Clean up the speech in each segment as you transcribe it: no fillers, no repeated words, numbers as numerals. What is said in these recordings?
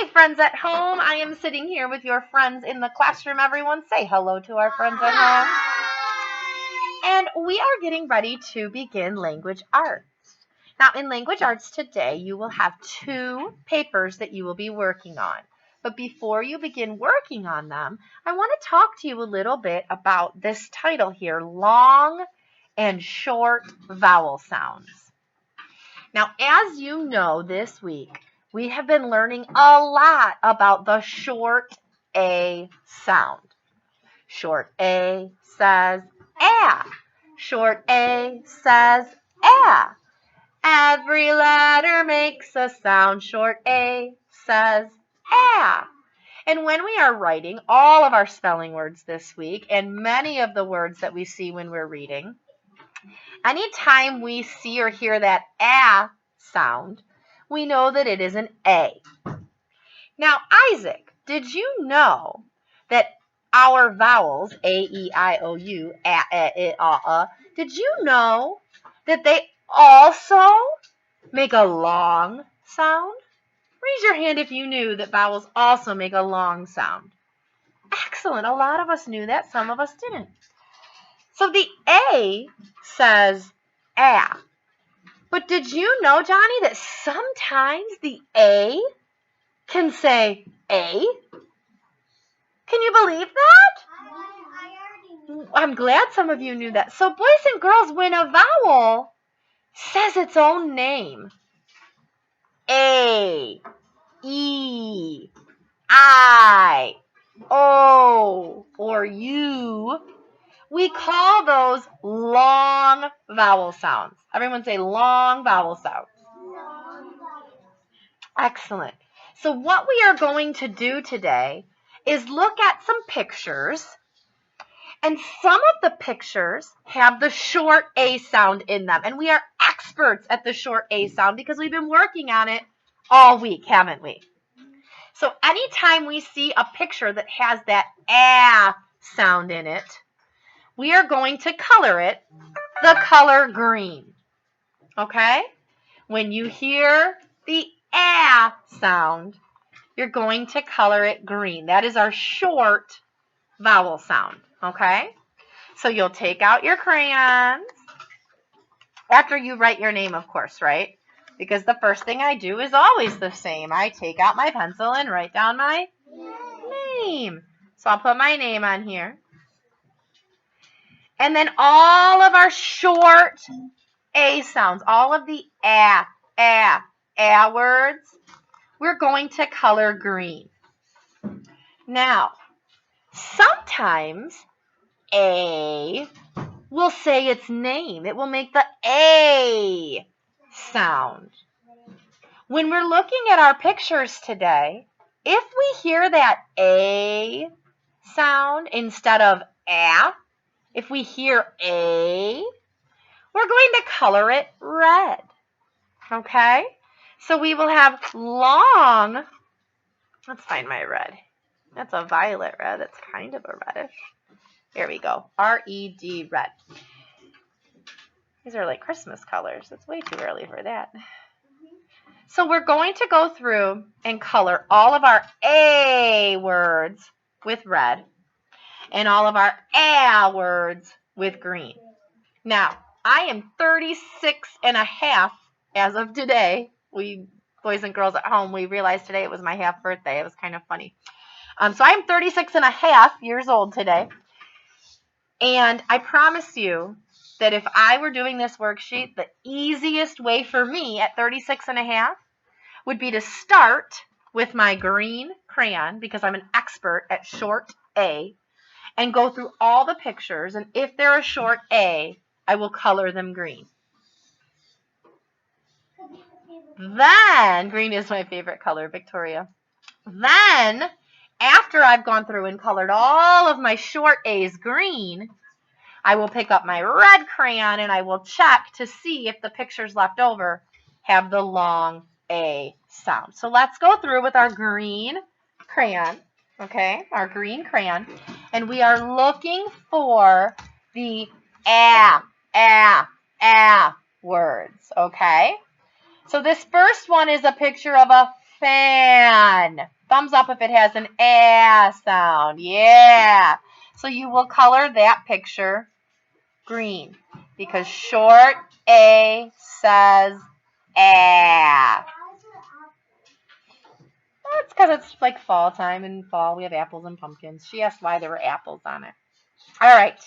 Hi, friends at home. I am sitting here with your friends in the classroom. Everyone say hello to our friends at home. And we are getting ready to begin language arts. Now, in language arts today, you will have 2 papers that you will be working on. But before you begin working on them, I want to talk to you a little bit about this title here, long and short vowel sounds. Now, as you know, this week, we have been learning a lot about the short A sound. Short A says ah. Short A says ah. Every letter makes a sound. Short A says ah. And when we are writing all of our spelling words this week, and many of the words that we see when we're reading, anytime we see or hear that ah sound, we know that it is an A. Now, Isaac, did you know that our vowels, A, E, I, O, U, did you know that they also make a long sound? Raise your hand if you knew that vowels also make a long sound. Excellent. A lot of us knew that. Some of us didn't. So the A says ah. But did you know, Johnny, that sometimes the A can say A? Can you believe that? I'm glad some of you knew that. So boys and girls, when a vowel says its own name, A, E, I, O, or U, we call those long vowel sounds. Everyone say long vowel sounds. Excellent. So what we are going to do today is look at some pictures, and some of the pictures have the short A sound in them, and we are experts at the short A sound because we've been working on it all week, haven't we? So anytime we see a picture that has that ah sound in it, we are going to color it the color green, okay? When you hear the ah sound, you're going to color it green. That is our short vowel sound, okay? So you'll take out your crayons after you write your name, of course, right? Because the first thing I do is always the same. I take out my pencil and write down my name. So I'll put my name on here. And then all of our short A sounds, all of the ah words, we're going to color green. Now, sometimes A will say its name. It will make the A sound. When we're looking at our pictures today, if we hear that A sound instead of ah, if we hear A, we're going to color it red. Okay? So we will have long, let's find my red. That's a violet red. That's kind of a reddish. Here we go. R-E-D, red. These are like Christmas colors. It's way too early for that. So we're going to go through and color all of our A words with red and all of our A words with green. Now, I am 36 and a half as of today. We boys and girls at home, we realized today it was my half birthday. It was kind of funny. So I'm 36 and a half years old today. And I promise you that if I were doing this worksheet, the easiest way for me at 36 and a half would be to start with my green crayon, because I'm an expert at short A, and go through all the pictures. And if they're a short A, I will color them green. Then, green is my favorite color, Victoria. Then, after I've gone through and colored all of my short A's green, I will pick up my red crayon and I will check to see if the pictures left over have the long A sound. So let's go through with our green crayon, okay, our green crayon, and we are looking for the ah words, okay? So this first one is a picture of a fan. Thumbs up if it has an A sound. Yeah. So you will color that picture green because short A says A. That's because it's like fall time. In fall, we have apples and pumpkins. She asked why there were apples on it. All right.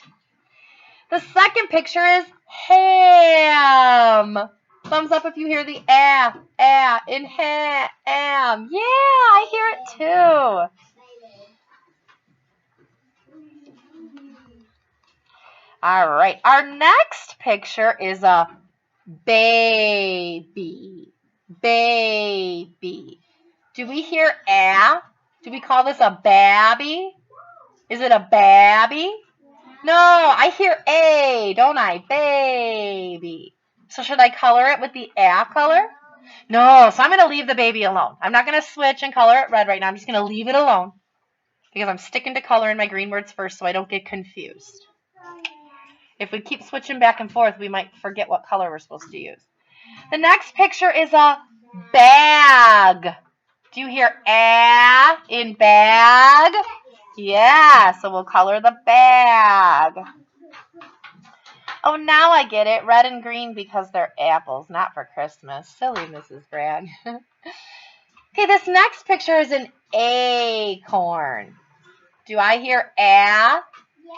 The second picture is ham. Thumbs up if you hear the in ham. Yeah, I hear it too. All right. Our next picture is a baby. Baby. Do we hear a? Do we call this a babby? Is it a babby? No, I hear a, don't I? Baby. So should I color it with the A color? No, so I'm going to leave the baby alone. I'm not going to switch and color it red right now. I'm just going to leave it alone because I'm sticking to coloring my green words first so I don't get confused. If we keep switching back and forth, we might forget what color we're supposed to use. The next picture is a bag. Do you hear A in bag? Yeah, so we'll color the bag. Oh, now I get it. Red and green because they're apples, not for Christmas. Silly Mrs. Bragg. Okay, this next picture is an acorn. Do I hear A?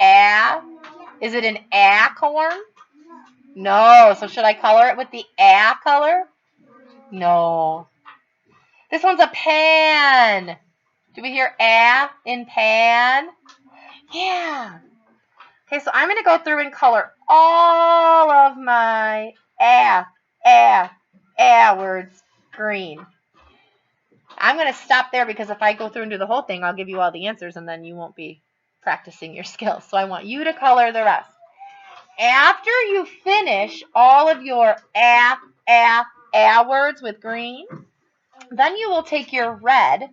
A? Is it an acorn? No. So should I color it with the A color? No. This one's a pan. Do we hear A in pan? Yeah. Okay, so I'm going to go through and color all of my A words green. I'm going to stop there because if I go through and do the whole thing, I'll give you all the answers and then you won't be practicing your skills. So I want you to color the rest. After you finish all of your A words with green, then you will take your red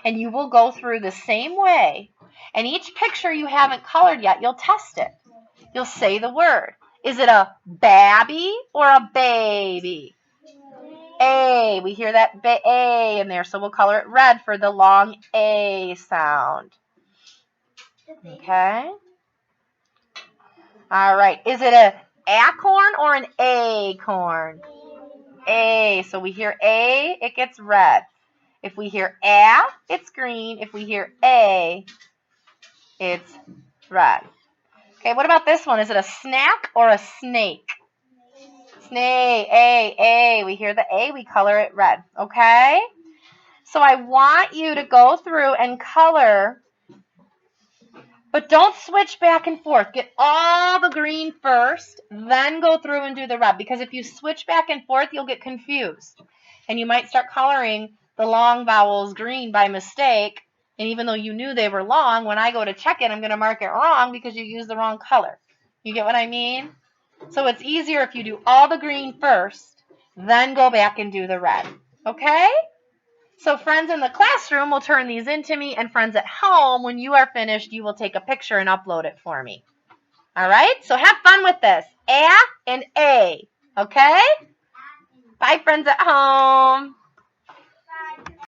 and you will go through the same way. And each picture you haven't colored yet, you'll test it. You'll say the word. Is it a babby or a baby? A. We hear that A in there, so we'll color it red for the long A sound. Okay? All right. Is it an acorn or an acorn? A. So we hear A, it gets red. If we hear A, it's green. If we hear A, it's red. Okay, what about this one? Is it a snack or a snake? Snake, A. We hear the A, we color it red. Okay? So I want you to go through and color, but don't switch back and forth. Get all the green first, then go through and do the red. Because if you switch back and forth, you'll get confused. And you might start coloring the long vowels green by mistake. And even though you knew they were long, when I go to check it, I'm going to mark it wrong because you used the wrong color. You get what I mean? So it's easier if you do all the green first, then go back and do the red. Okay? So friends in the classroom will turn these into me, and friends at home, when you are finished, you will take a picture and upload it for me. All right? So have fun with this. A and A. Okay? Bye, friends at home.